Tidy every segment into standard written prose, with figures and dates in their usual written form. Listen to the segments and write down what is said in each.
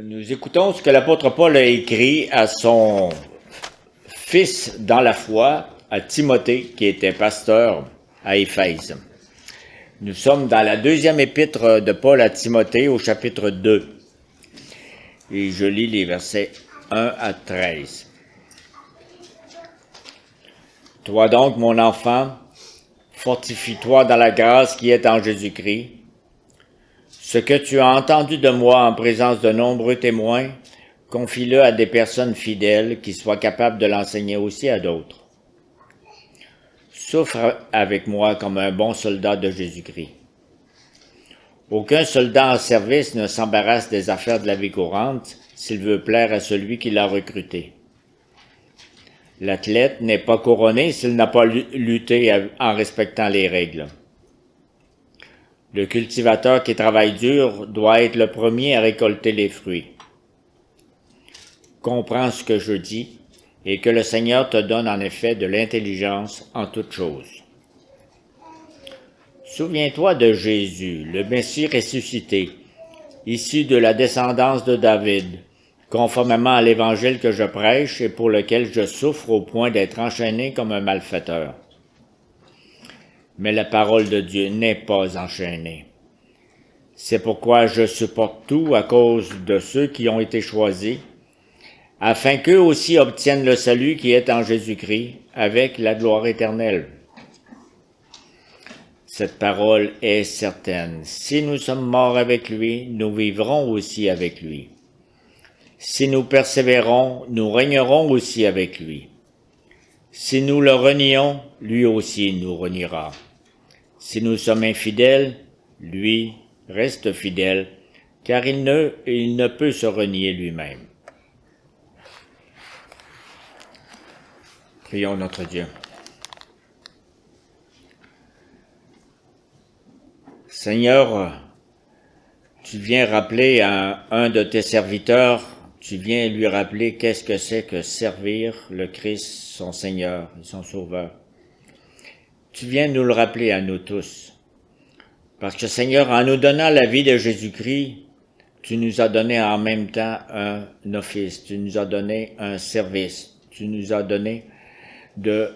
Nous écoutons ce que l'apôtre Paul a écrit à son fils dans la foi, à Timothée, qui était pasteur à Éphèse. Nous sommes dans la deuxième épître de Paul à Timothée, au chapitre 2. Et je lis les versets 1 à 13. Toi donc, mon enfant, fortifie-toi dans la grâce qui est en Jésus-Christ. Ce que tu as entendu de moi en présence de nombreux témoins, confie-le à des personnes fidèles qui soient capables de l'enseigner aussi à d'autres. Souffre avec moi comme un bon soldat de Jésus-Christ. Aucun soldat en service ne s'embarrasse des affaires de la vie courante s'il veut plaire à celui qui l'a recruté. L'athlète n'est pas couronné s'il n'a pas lutté en respectant les règles. Le cultivateur qui travaille dur doit être le premier à récolter les fruits. Comprends ce que je dis et que le Seigneur te donne en effet de l'intelligence en toutes choses. Souviens-toi de Jésus, le Messie ressuscité, issu de la descendance de David, conformément à l'évangile que je prêche et pour lequel je souffre au point d'être enchaîné comme un malfaiteur. Mais la parole de Dieu n'est pas enchaînée. C'est pourquoi je supporte tout à cause de ceux qui ont été choisis, afin qu'eux aussi obtiennent le salut qui est en Jésus-Christ avec la gloire éternelle. Cette parole est certaine. Si nous sommes morts avec lui, nous vivrons aussi avec lui. Si nous persévérons, nous régnerons aussi avec lui. Si nous le renions, lui aussi nous reniera. Si nous sommes infidèles, lui reste fidèle, car il ne peut se renier lui-même. Prions notre Dieu. Seigneur, tu viens rappeler à un de tes serviteurs, tu viens lui rappeler qu'est-ce que c'est que servir le Christ, son Seigneur et son Sauveur. Tu viens nous le rappeler à nous tous. Parce que Seigneur, en nous donnant la vie de Jésus-Christ, tu nous as donné en même temps un office, tu nous as donné un service, tu nous as donné de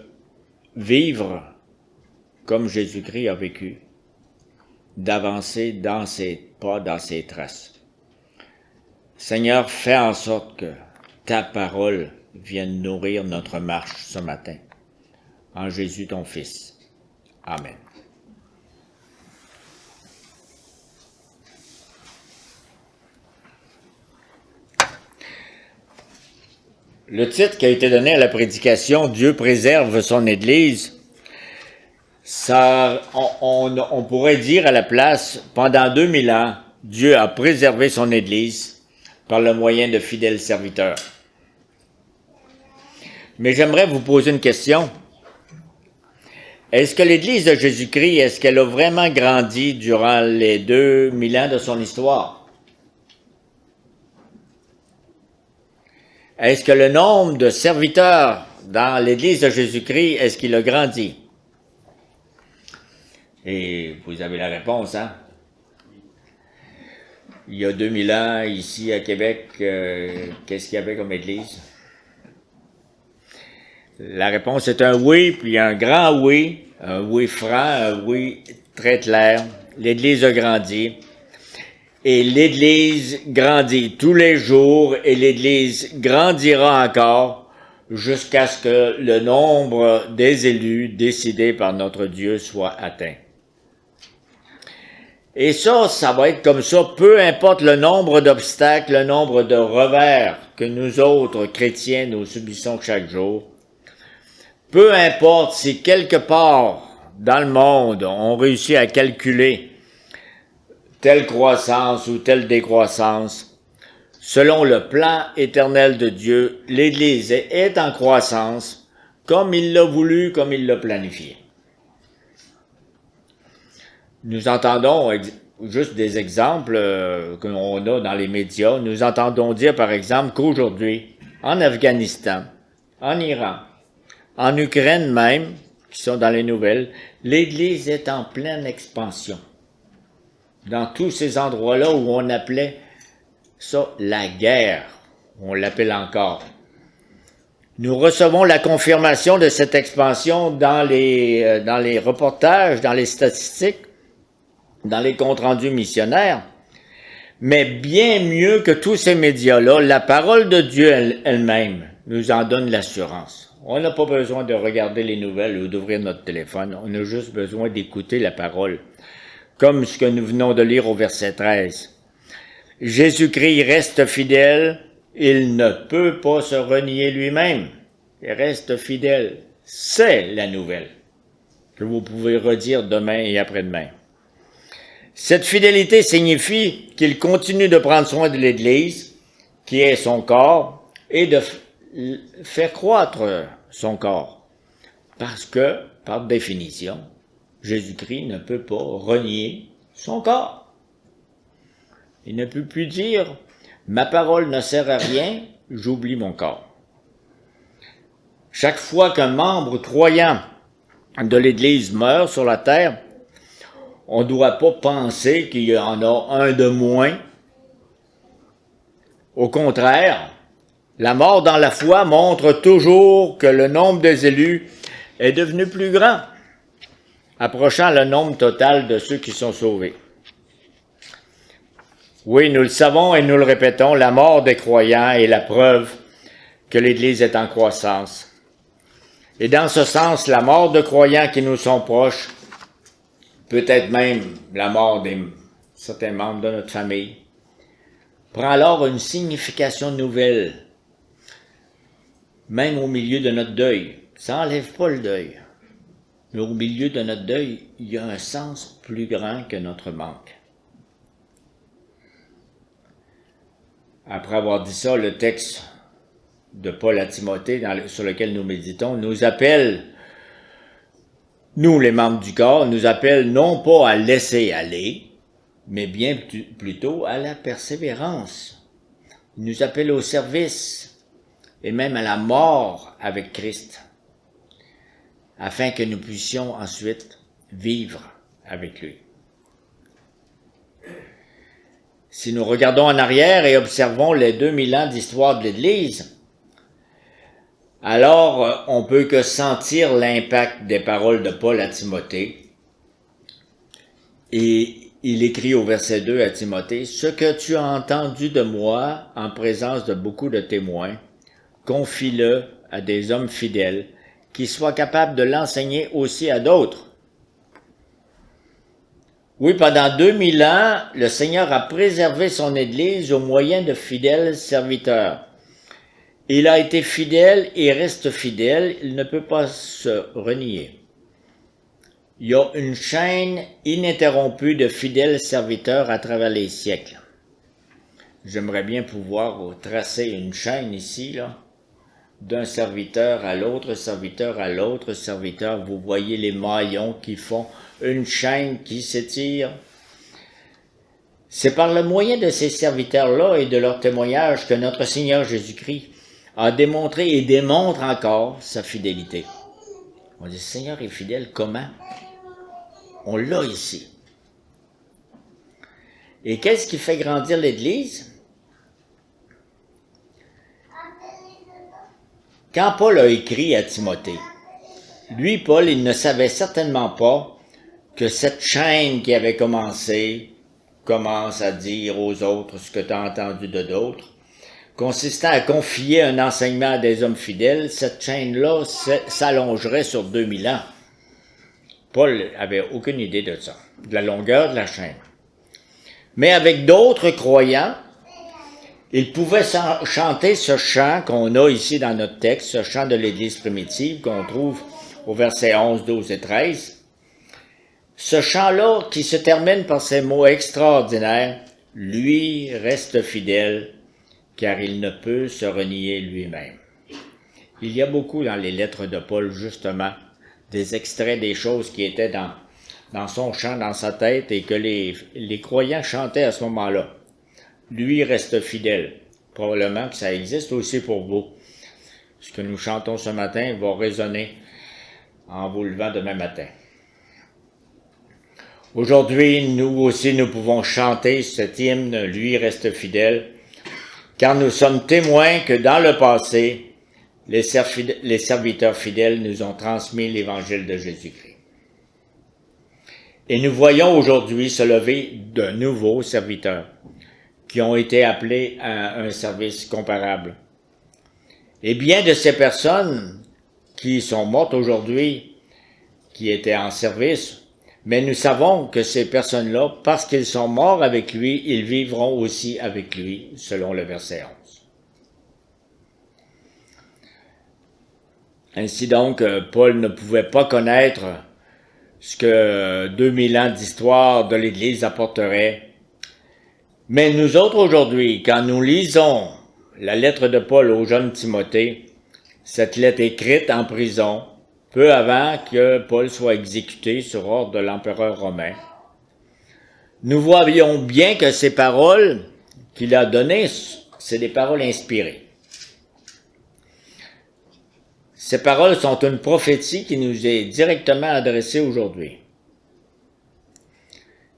vivre comme Jésus-Christ a vécu, d'avancer dans ses pas, dans ses traces. Seigneur, fais en sorte que ta parole vienne nourrir notre marche ce matin. En Jésus, ton Fils. Amen. Le titre qui a été donné à la prédication « Dieu préserve son Église », ça, on pourrait dire à la place, pendant 2000 ans, Dieu a préservé son Église par le moyen de fidèles serviteurs. Mais j'aimerais vous poser une question. Est-ce que l'Église de Jésus-Christ, est-ce qu'elle a vraiment grandi durant les 2000 ans de son histoire? Est-ce que le nombre de serviteurs dans l'Église de Jésus-Christ, est-ce qu'il a grandi? Et vous avez la réponse, hein? Il y a 2000 ans, ici à Québec, qu'est-ce qu'il y avait comme Église? La réponse est un oui, puis un grand oui, un oui franc, un oui très clair. L'Église a grandi. Et l'Église grandit tous les jours et l'Église grandira encore jusqu'à ce que le nombre des élus décidés par notre Dieu soit atteint. Et ça va être comme ça, peu importe le nombre d'obstacles, le nombre de revers que nous autres chrétiens nous subissons chaque jour. Peu importe si quelque part dans le monde on réussit à calculer telle croissance ou telle décroissance, selon le plan éternel de Dieu, l'Église est en croissance comme il l'a voulu, comme il l'a planifié. Nous entendons juste des exemples qu'on a dans les médias. Nous entendons dire, par exemple, qu'aujourd'hui, en Afghanistan, en Iran, en Ukraine même, qui sont dans les nouvelles, l'Église est en pleine expansion. Dans tous ces endroits-là où on appelait Ça, la guerre, on l'appelle encore. Nous recevons la confirmation de cette expansion dans les reportages, dans les statistiques, dans les comptes rendus missionnaires. Mais bien mieux que tous ces médias-là, la parole de Dieu elle-même nous en donne l'assurance. On n'a pas besoin de regarder les nouvelles ou d'ouvrir notre téléphone. On a juste besoin d'écouter la parole. Comme ce que nous venons de lire au verset 13. Jésus-Christ reste fidèle, il ne peut pas se renier lui-même. Il reste fidèle. C'est la nouvelle que vous pouvez redire demain et après-demain. Cette fidélité signifie qu'il continue de prendre soin de l'Église, qui est son corps, et de faire croître son corps. Parce que, par définition, Jésus-Christ ne peut pas renier son corps. Il ne peut plus dire « Ma parole ne sert à rien, j'oublie mon corps ». Chaque fois qu'un membre croyant de l'Église meurt sur la terre, on ne doit pas penser qu'il y en a un de moins. Au contraire, la mort dans la foi montre toujours que le nombre des élus est devenu plus grand, approchant le nombre total de ceux qui sont sauvés. Oui, nous le savons et nous le répétons, la mort des croyants est la preuve que l'Église est en croissance. Et dans ce sens, la mort de croyants qui nous sont proches, peut-être même la mort de certains membres de notre famille, prend alors une signification nouvelle, même au milieu de notre deuil. Ça n'enlève pas le deuil, mais au milieu de notre deuil, il y a un sens plus grand que notre manque. Après avoir dit ça, le texte de Paul à Timothée, sur lequel nous méditons, nous appelle, nous les membres du corps, nous appelle non pas à laisser aller, mais bien plutôt à la persévérance. Il nous appelle au service et même à la mort avec Christ, afin que nous puissions ensuite vivre avec lui. Si nous regardons en arrière et observons les 2000 ans d'histoire de l'Église, alors on peut que sentir l'impact des paroles de Paul à Timothée. Et il écrit au verset 2 à Timothée, « Ce que tu as entendu de moi en présence de beaucoup de témoins, confie-le à des hommes fidèles qui soient capables de l'enseigner aussi à d'autres. » Oui, pendant 2000 ans, le Seigneur a préservé son Église au moyen de fidèles serviteurs. Il a été fidèle et reste fidèle, il ne peut pas se renier. Il y a une chaîne ininterrompue de fidèles serviteurs à travers les siècles. J'aimerais bien pouvoir tracer une chaîne ici, là, d'un serviteur à l'autre, serviteur à l'autre, serviteur. Vous voyez les maillons qui font une chaîne qui s'étire. C'est par le moyen de ces serviteurs-là et de leur témoignage que notre Seigneur Jésus-Christ a démontré et démontre encore sa fidélité. On dit, Seigneur est fidèle, comment? On l'a ici. Et qu'est-ce qui fait grandir l'Église? Quand Paul a écrit à Timothée, lui, Paul, il ne savait certainement pas que cette chaîne qui avait commencé commence à dire aux autres ce que tu as entendu de d'autres, consistant à confier un enseignement à des hommes fidèles, cette chaîne-là s'allongerait sur 2000 ans. Paul avait aucune idée de ça, de la longueur de la chaîne. Mais avec d'autres croyants, il pouvait chanter ce chant qu'on a ici dans notre texte, ce chant de l'Église primitive qu'on trouve au verset 11, 12 et 13. Ce chant-là qui se termine par ces mots extraordinaires, « Lui reste fidèle, car il ne peut se renier lui-même. » Il y a beaucoup dans les lettres de Paul, justement, des extraits des choses qui étaient dans son chant, dans sa tête, et que les croyants chantaient à ce moment-là. Lui reste fidèle. Probablement que ça existe aussi pour vous. Ce que nous chantons ce matin va résonner en vous levant demain matin. Aujourd'hui, nous aussi, nous pouvons chanter cet hymne, lui reste fidèle, car nous sommes témoins que dans le passé, les serviteurs fidèles nous ont transmis l'évangile de Jésus-Christ. Et nous voyons aujourd'hui se lever de nouveaux serviteurs qui ont été appelés à un service comparable. Et bien de ces personnes qui sont mortes aujourd'hui, qui étaient en service, mais nous savons que ces personnes-là, parce qu'ils sont morts avec lui, ils vivront aussi avec lui, selon le verset 11. Ainsi donc, Paul ne pouvait pas connaître ce que 2000 ans d'histoire de l'Église apporterait. Mais nous autres aujourd'hui, quand nous lisons la lettre de Paul au jeune Timothée, cette lettre écrite en prison, peu avant que Paul soit exécuté sur ordre de l'empereur romain, nous voyons bien que ces paroles qu'il a données, c'est des paroles inspirées. Ces paroles sont une prophétie qui nous est directement adressée aujourd'hui.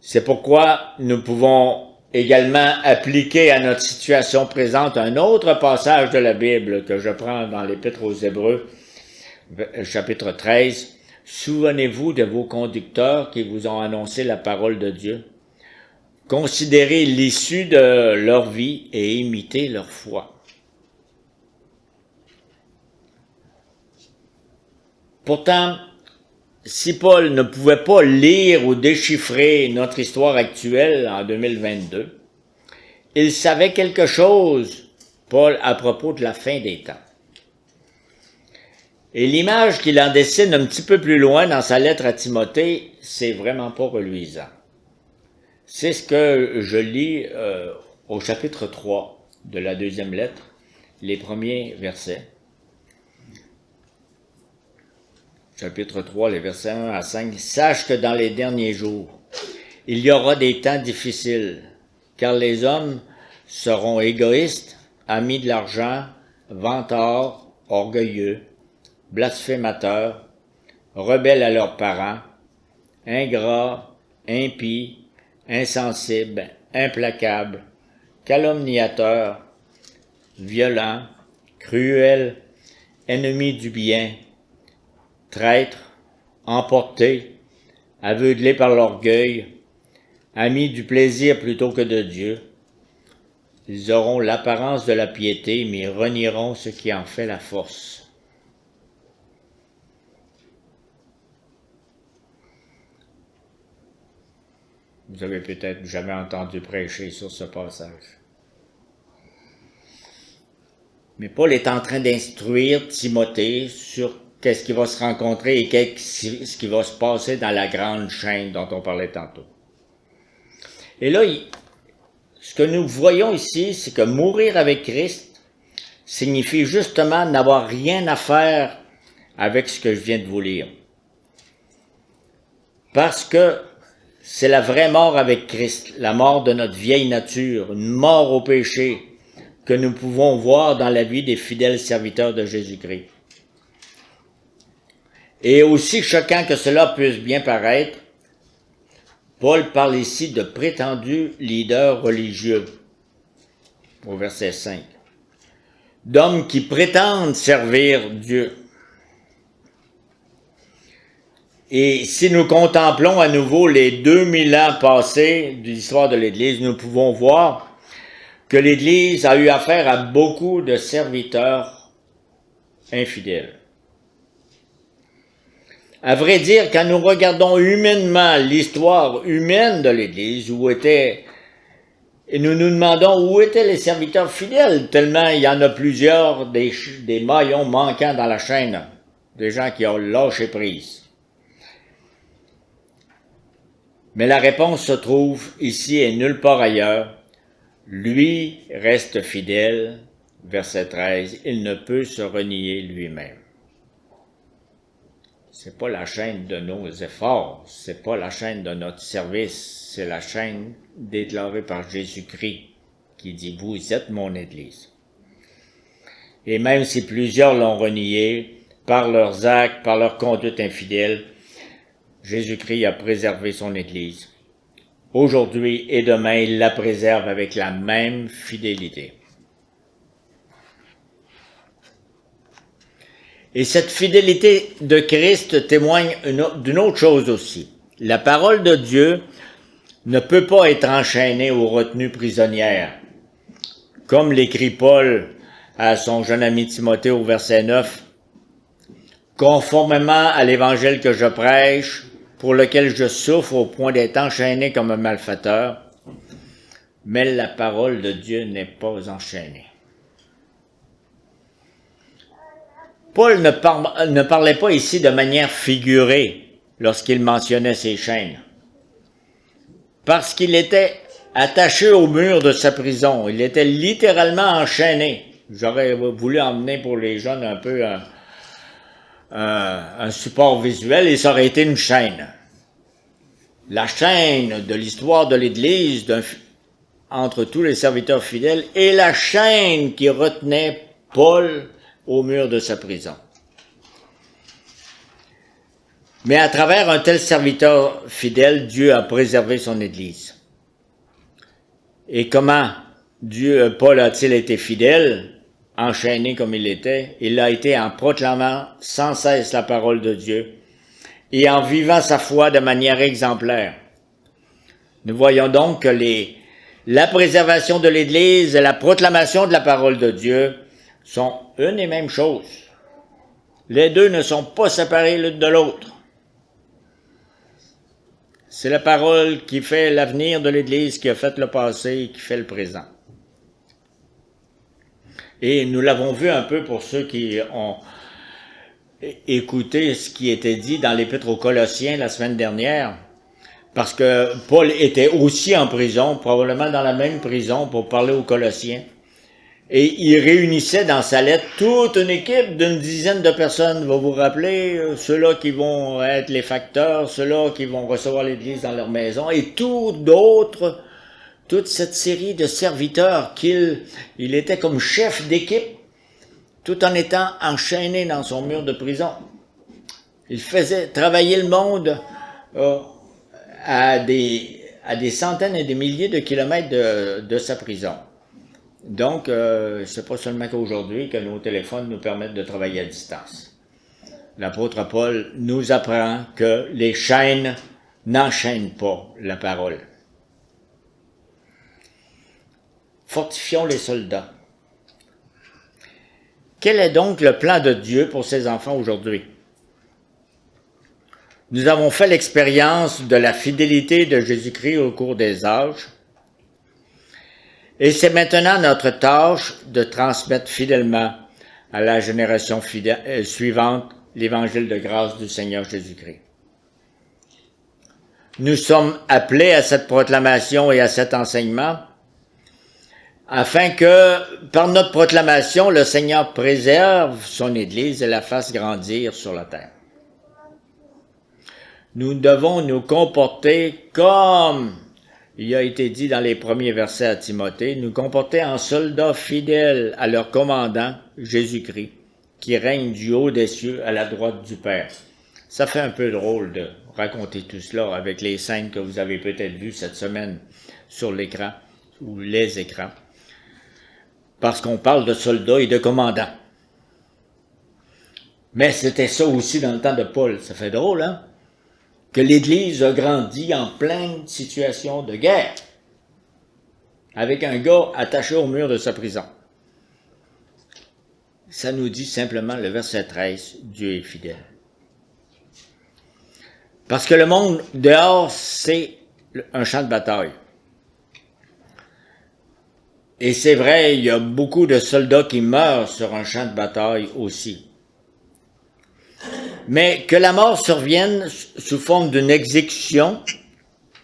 C'est pourquoi nous pouvons également appliquer à notre situation présente un autre passage de la Bible que je prends dans l'Épître aux Hébreux, chapitre 13. « Souvenez-vous de vos conducteurs qui vous ont annoncé la parole de Dieu. Considérez l'issue de leur vie et imitez leur foi. » Pourtant, si Paul ne pouvait pas lire ou déchiffrer notre histoire actuelle en 2022, il savait quelque chose, Paul, à propos de la fin des temps. Et l'image qu'il en dessine un petit peu plus loin dans sa lettre à Timothée, c'est vraiment pas reluisant. C'est ce que je lis au chapitre 3 de la deuxième lettre, les premiers versets. Chapitre 3, les versets 1 à 5. « Sache que dans les derniers jours, il y aura des temps difficiles, car les hommes seront égoïstes, amis de l'argent, vantards, orgueilleux, blasphémateurs, rebelles à leurs parents, ingrats, impies, insensibles, implacables, calomniateurs, violents, cruels, ennemis du bien, traîtres, emportés, aveuglés par l'orgueil, amis du plaisir plutôt que de Dieu. Ils auront l'apparence de la piété, mais renieront ce qui en fait la force. » Vous avez peut-être jamais entendu prêcher sur ce passage. Mais Paul est en train d'instruire Timothée sur qu'est-ce qui va se rencontrer et ce qui va se passer dans la grande chaîne dont on parlait tantôt. Et là, ce que nous voyons ici, c'est que mourir avec Christ signifie justement n'avoir rien à faire avec ce que je viens de vous lire. Parce que c'est la vraie mort avec Christ, la mort de notre vieille nature, une mort au péché que nous pouvons voir dans la vie des fidèles serviteurs de Jésus-Christ. Et aussi choquant que cela puisse bien paraître, Paul parle ici de prétendus leaders religieux, au verset 5, d'hommes qui prétendent servir Dieu. Et si nous contemplons à nouveau les 2000 ans passés de l'histoire de l'Église, nous pouvons voir que l'Église a eu affaire à beaucoup de serviteurs infidèles. À vrai dire, quand nous regardons humainement l'histoire humaine de l'Église, et nous nous demandons où étaient les serviteurs fidèles, tellement il y en a plusieurs des maillons manquants dans la chaîne, des gens qui ont lâché prise. Mais la réponse se trouve ici et nulle part ailleurs. Lui reste fidèle, verset 13, il ne peut se renier lui-même. C'est pas la chaîne de nos efforts, c'est pas la chaîne de notre service, c'est la chaîne déclarée par Jésus-Christ qui dit « Vous êtes mon Église ». Et même si plusieurs l'ont renié par leurs actes, par leur conduite infidèle, Jésus-Christ a préservé son Église. Aujourd'hui et demain, il la préserve avec la même fidélité. Et cette fidélité de Christ témoigne d'une autre chose aussi. La parole de Dieu ne peut pas être enchaînée ou retenue prisonnière. Comme l'écrit Paul à son jeune ami Timothée au verset 9, « Conformément à l'évangile que je prêche, pour lequel je souffre au point d'être enchaîné comme un malfaiteur, mais la parole de Dieu n'est pas enchaînée. » Paul ne parlait pas ici de manière figurée lorsqu'il mentionnait ces chaînes, parce qu'il était attaché au mur de sa prison. Il était littéralement enchaîné. J'aurais voulu emmener pour les jeunes un peu un support visuel et ça aurait été une chaîne. La chaîne de l'histoire de l'Église entre tous les serviteurs fidèles et la chaîne qui retenait Paul au mur de sa prison. Mais à travers un tel serviteur fidèle, Dieu a préservé son Église. Et comment Paul a-t-il été fidèle, enchaîné comme il était? Il l'a été en proclamant sans cesse la parole de Dieu et en vivant sa foi de manière exemplaire. Nous voyons donc que la préservation de l'Église et la proclamation de la parole de Dieu sont une et même chose. Les deux ne sont pas séparés l'une de l'autre. C'est la parole qui fait l'avenir de l'Église, qui a fait le passé et qui fait le présent. Et nous l'avons vu un peu pour ceux qui ont écouté ce qui était dit dans l'Épître aux Colossiens la semaine dernière, parce que Paul était aussi en prison, probablement dans la même prison pour parler aux Colossiens. Et il réunissait dans sa lettre toute une équipe d'une dizaine de personnes. Vous vous rappelez, ceux-là qui vont être les facteurs, ceux-là qui vont recevoir l'Église dans leur maison, et d'autres, toute cette série de serviteurs il était comme chef d'équipe, tout en étant enchaîné dans son mur de prison. Il faisait travailler le monde à des centaines et des milliers de kilomètres de sa prison. Donc, c'est pas seulement qu'aujourd'hui que nos téléphones nous permettent de travailler à distance. L'apôtre Paul nous apprend que les chaînes n'enchaînent pas la parole. Fortifions les soldats. Quel est donc le plan de Dieu pour ses enfants aujourd'hui? Nous avons fait l'expérience de la fidélité de Jésus-Christ au cours des âges. Et c'est maintenant notre tâche de transmettre fidèlement à la génération suivante l'évangile de grâce du Seigneur Jésus-Christ. Nous sommes appelés à cette proclamation et à cet enseignement afin que, par notre proclamation, le Seigneur préserve son Église et la fasse grandir sur la terre. Nous devons nous comporter comme il a été dit dans les premiers versets à Timothée, nous comporter en soldats fidèles à leur commandant, Jésus-Christ, qui règne du haut des cieux à la droite du Père. Ça fait un peu drôle de raconter tout cela avec les scènes que vous avez peut-être vues cette semaine sur l'écran, ou les écrans, parce qu'on parle de soldats et de commandants. Mais c'était ça aussi dans le temps de Paul. Ça fait drôle, hein? Que l'Église a grandi en pleine situation de guerre, avec un gars attaché au mur de sa prison. Ça nous dit simplement le verset 13, Dieu est fidèle. Parce que le monde dehors, c'est un champ de bataille. Et c'est vrai, il y a beaucoup de soldats qui meurent sur un champ de bataille aussi. Mais que la mort survienne sous forme d'une exécution,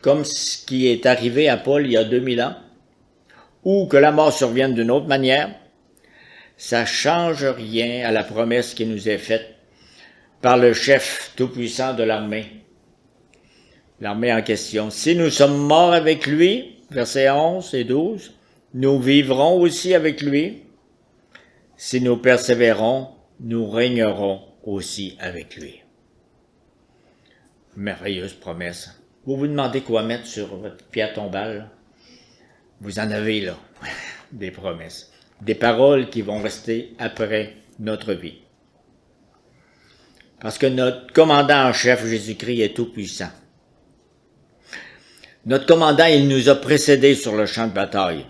comme ce qui est arrivé à Paul il y a 2000 ans, ou que la mort survienne d'une autre manière, ça ne change rien à la promesse qui nous est faite par le chef tout-puissant de l'armée en question. Si nous sommes morts avec lui, versets 11 et 12, nous vivrons aussi avec lui. Si nous persévérons, nous régnerons aussi avec lui. Merveilleuse promesse. Vous vous demandez quoi mettre sur votre pierre tombale? Vous en avez là, des promesses, des paroles qui vont rester après notre vie. Parce que notre commandant en chef, Jésus-Christ, est tout-puissant. Notre commandant, il nous a précédés sur le champ de bataille.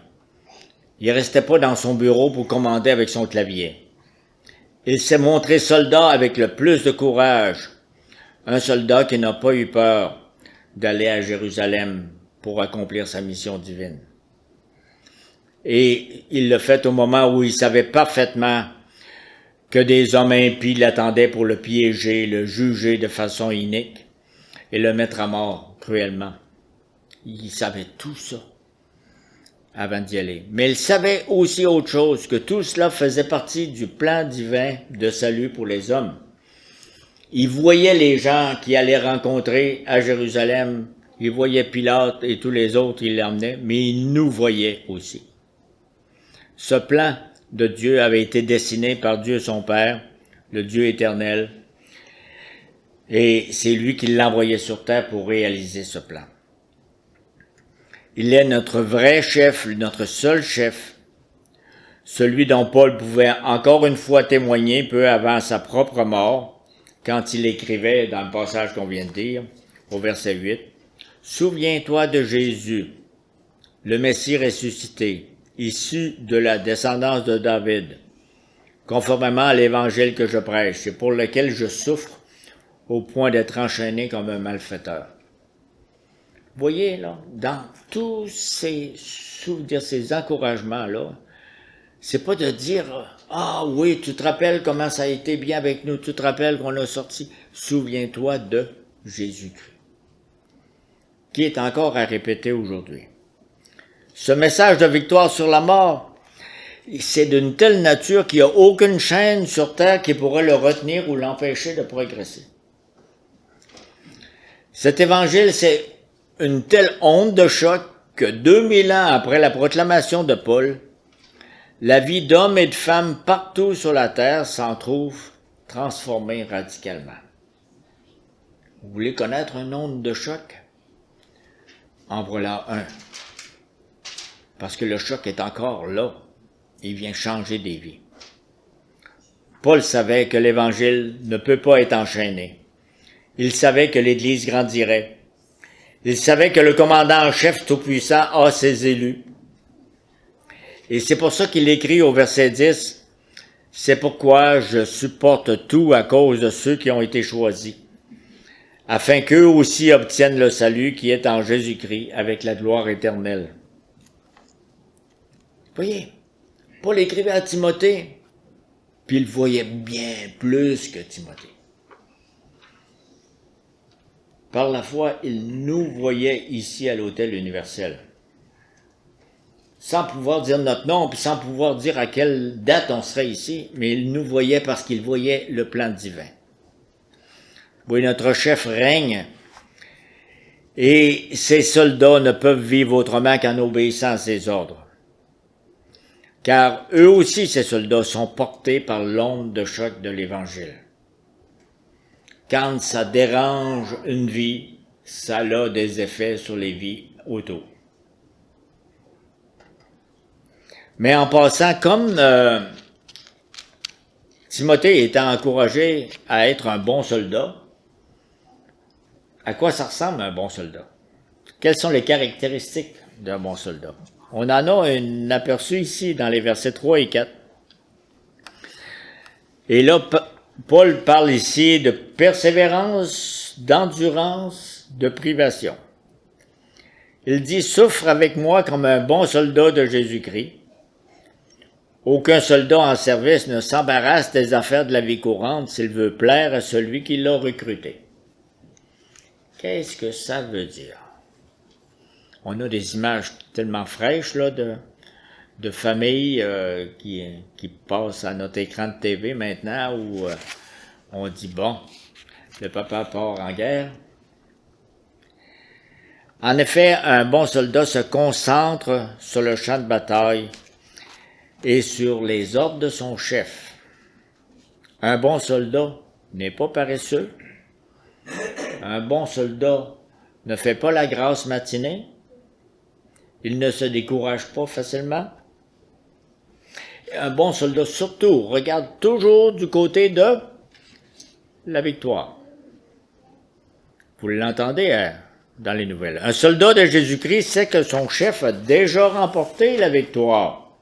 Il ne restait pas dans son bureau pour commander avec son clavier. Il s'est montré soldat avec le plus de courage. Un soldat qui n'a pas eu peur d'aller à Jérusalem pour accomplir sa mission divine. Et il l'a fait au moment où il savait parfaitement que des hommes impies l'attendaient pour le piéger, le juger de façon inique et le mettre à mort cruellement. Il savait tout ça avant d'y aller. Mais il savait aussi autre chose, que tout cela faisait partie du plan divin de salut pour les hommes. Il voyait les gens qu'il allait rencontrer à Jérusalem, il voyait Pilate et tous les autres, il l'emmenait, mais il nous voyait aussi. Ce plan de Dieu avait été dessiné par Dieu son Père, le Dieu éternel, et c'est lui qui l'envoyait sur terre pour réaliser ce plan. Il est notre vrai chef, notre seul chef, celui dont Paul pouvait encore une fois témoigner peu avant sa propre mort, quand il écrivait dans le passage qu'on vient de dire, au verset 8, « Souviens-toi de Jésus, le Messie ressuscité, issu de la descendance de David, conformément à l'évangile que je prêche, et pour lequel je souffre au point d'être enchaîné comme un malfaiteur. » Voyez, là, dans tous ces souvenirs, ces encouragements-là, c'est pas de dire « Ah oui, tu te rappelles comment ça a été bien avec nous, tu te rappelles qu'on a sorti. » Souviens-toi de Jésus-Christ, qui est encore à répéter aujourd'hui. Ce message de victoire sur la mort, c'est d'une telle nature qu'il n'y a aucune chaîne sur terre qui pourrait le retenir ou l'empêcher de progresser. Cet évangile, c'est une telle onde de choc que 2000 ans après la proclamation de Paul, la vie d'hommes et de femmes partout sur la terre s'en trouve transformée radicalement. Vous voulez connaître une onde de choc? En voilà un. Parce que le choc est encore là. Il vient changer des vies. Paul savait que l'Évangile ne peut pas être enchaîné. Il savait que l'Église grandirait. Il savait que le commandant en chef tout-puissant a ses élus. Et c'est pour ça qu'il écrit au verset 10, « C'est pourquoi je supporte tout à cause de ceux qui ont été choisis, afin qu'eux aussi obtiennent le salut qui est en Jésus-Christ avec la gloire éternelle. » Voyez, Paul écrivait à Timothée, puis il voyait bien plus que Timothée. Par la foi, il nous voyait ici à l'autel universel. Sans pouvoir dire notre nom, puis sans pouvoir dire à quelle date on serait ici, mais il nous voyait parce qu'il voyait le plan divin. Oui, notre chef règne, et ses soldats ne peuvent vivre autrement qu'en obéissant à ses ordres. Car eux aussi, ces soldats, sont portés par l'onde de choc de l'Évangile. Quand ça dérange une vie, ça a des effets sur les vies autour. Mais en passant, comme Timothée était encouragé à être un bon soldat, à quoi ça ressemble un bon soldat? Quelles sont les caractéristiques d'un bon soldat? On en a un aperçu ici dans les versets 3 et 4. Et là, Paul parle ici de persévérance, d'endurance, de privation. Il dit « Souffre avec moi comme un bon soldat de Jésus-Christ. Aucun soldat en service ne s'embarrasse des affaires de la vie courante s'il veut plaire à celui qui l'a recruté. » Qu'est-ce que ça veut dire? On a des images tellement fraîches là, de familles qui passent à notre écran de TV maintenant où on dit, bon, le papa part en guerre. En effet, un bon soldat se concentre sur le champ de bataille et sur les ordres de son chef. Un bon soldat n'est pas paresseux. Un bon soldat ne fait pas la grasse matinée. Il ne se décourage pas facilement. Un bon soldat, surtout, regarde toujours du côté de la victoire. Vous l'entendez dans les nouvelles. Un soldat de Jésus-Christ sait que son chef a déjà remporté la victoire.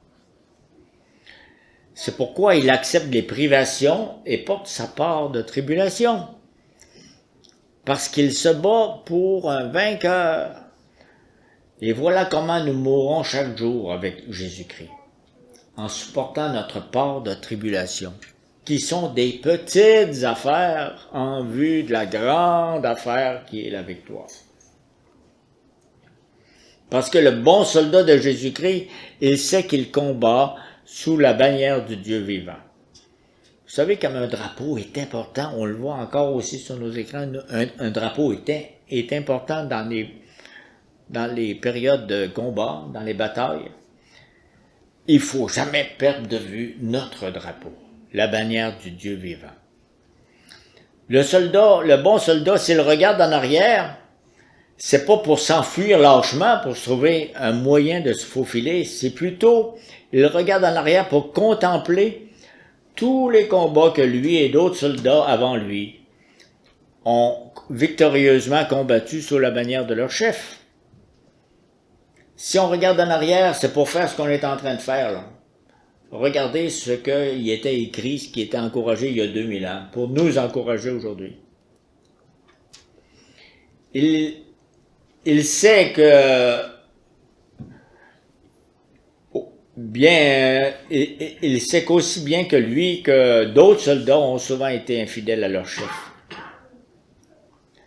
C'est pourquoi il accepte les privations et porte sa part de tribulation. Parce qu'il se bat pour un vainqueur. Et voilà comment nous mourrons chaque jour avec Jésus-Christ, en supportant notre part de tribulation, qui sont des petites affaires en vue de la grande affaire qui est la victoire. Parce que le bon soldat de Jésus-Christ, il sait qu'il combat sous la bannière du Dieu vivant. Vous savez, comme un drapeau est important, on le voit encore aussi sur nos écrans, un drapeau est important dans les périodes de combat, dans les batailles. Il ne faut jamais perdre de vue notre drapeau, la bannière du Dieu vivant. Le bon soldat, s'il regarde en arrière, c'est pas pour s'enfuir lâchement, pour se trouver un moyen de se faufiler, c'est plutôt, il regarde en arrière pour contempler tous les combats que lui et d'autres soldats avant lui ont victorieusement combattu sous la bannière de leur chef. Si on regarde en arrière, c'est pour faire ce qu'on est en train de faire, là. Regardez ce qui était écrit, ce qui était encouragé il y a 2000 ans, pour nous encourager aujourd'hui. Il sait que il sait qu'aussi bien que lui, que d'autres soldats ont souvent été infidèles à leur chef.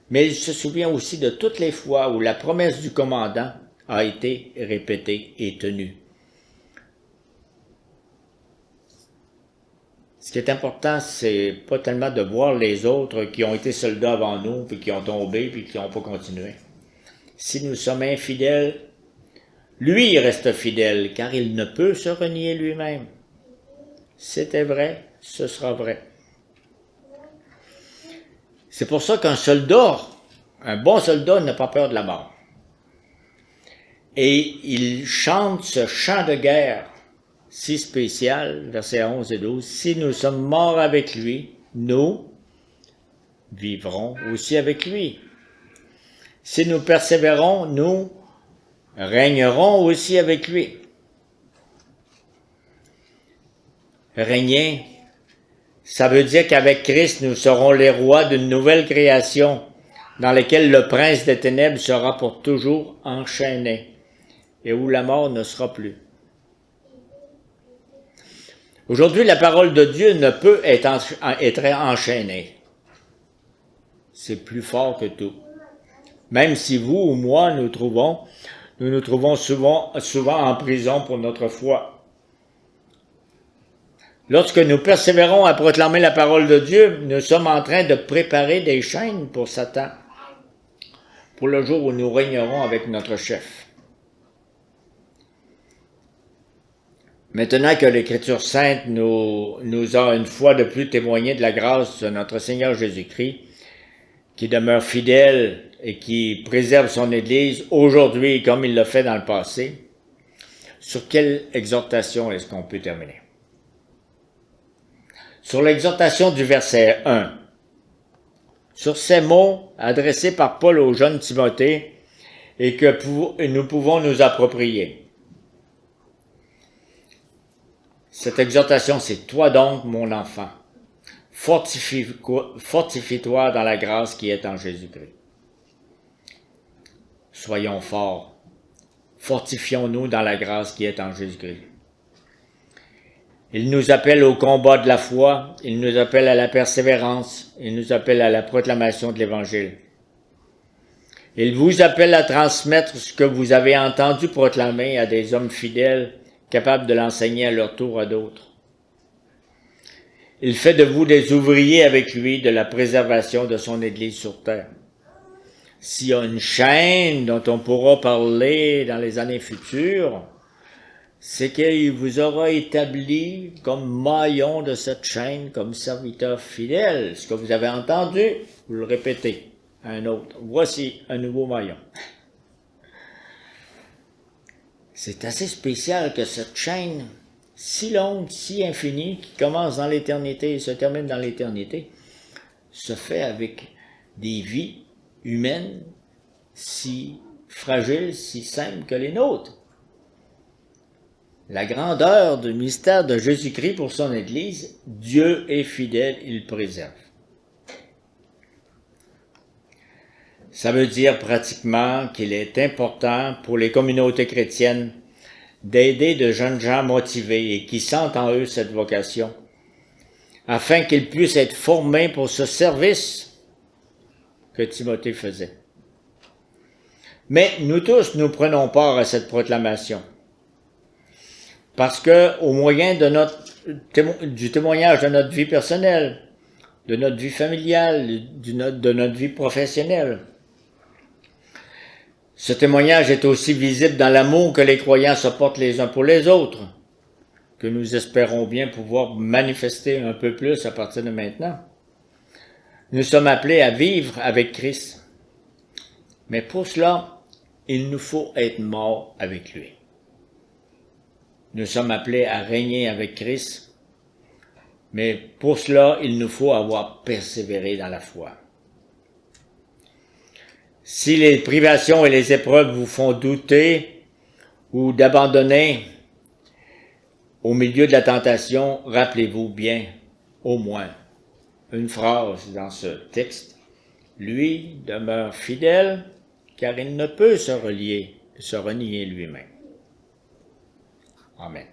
Mais il se souvient aussi de toutes les fois où la promesse du commandant a été répétée et tenue. Ce qui est important, c'est pas tellement de voir les autres qui ont été soldats avant nous, puis qui ont tombé, puis qui n'ont pas continué. Si nous sommes infidèles, lui reste fidèle, car il ne peut se renier lui-même. C'était vrai, ce sera vrai. C'est pour ça qu'un soldat, un bon soldat, n'a pas peur de la mort. Et il chante ce chant de guerre si spécial, versets 11 et 12. Si nous sommes morts avec lui, nous vivrons aussi avec lui. Si nous persévérons, nous régnerons aussi avec lui. Régner, ça veut dire qu'avec Christ, nous serons les rois d'une nouvelle création dans laquelle le prince des ténèbres sera pour toujours enchaîné et où la mort ne sera plus. Aujourd'hui, la parole de Dieu ne peut être enchaînée. C'est plus fort que tout. Même si vous ou moi nous nous trouvons souvent en prison pour notre foi. Lorsque nous persévérons à proclamer la parole de Dieu, nous sommes en train de préparer des chaînes pour Satan, pour le jour où nous régnerons avec notre chef. Maintenant que l'Écriture sainte nous a une fois de plus témoigné de la grâce de notre Seigneur Jésus-Christ, qui demeure fidèle et qui préserve son Église aujourd'hui comme il l'a fait dans le passé, sur quelle exhortation est-ce qu'on peut terminer? Sur l'exhortation du verset 1. Sur ces mots adressés par Paul au jeune Timothée et que nous pouvons nous approprier. Cette exhortation, c'est « Toi donc, mon enfant, fortifie-toi dans la grâce qui est en Jésus-Christ. » Soyons forts, fortifions-nous dans la grâce qui est en Jésus-Christ. Il nous appelle au combat de la foi, il nous appelle à la persévérance, il nous appelle à la proclamation de l'Évangile. Il vous appelle à transmettre ce que vous avez entendu proclamer à des hommes fidèles, capables de l'enseigner à leur tour à d'autres. Il fait de vous des ouvriers avec lui de la préservation de son Église sur terre. S'il y a une chaîne dont on pourra parler dans les années futures, c'est qu'il vous aura établi comme maillon de cette chaîne, comme serviteur fidèle. Ce que vous avez entendu, vous le répétez à un autre. Voici un nouveau maillon. C'est assez spécial que cette chaîne, si longue, si infinie, qui commence dans l'éternité et se termine dans l'éternité, se fait avec des vies humaines si fragiles, si simples que les nôtres. La grandeur du mystère de Jésus-Christ pour son Église, Dieu est fidèle, il préserve. Ça veut dire pratiquement qu'il est important pour les communautés chrétiennes d'aider de jeunes gens motivés et qui sentent en eux cette vocation, afin qu'ils puissent être formés pour ce service que Timothée faisait. Mais nous tous, nous prenons part à cette proclamation, parce que au moyen de du témoignage de notre vie personnelle, de notre vie familiale, de notre vie professionnelle, ce témoignage est aussi visible dans l'amour que les croyants se portent les uns pour les autres, que nous espérons bien pouvoir manifester un peu plus à partir de maintenant. Nous sommes appelés à vivre avec Christ. Mais pour cela, il nous faut être morts avec lui. Nous sommes appelés à régner avec Christ, mais pour cela, il nous faut avoir persévéré dans la foi. Si les privations et les épreuves vous font douter ou d'abandonner au milieu de la tentation, rappelez-vous bien, au moins, une phrase dans ce texte. Lui demeure fidèle, car il ne peut se renier lui-même. Amen.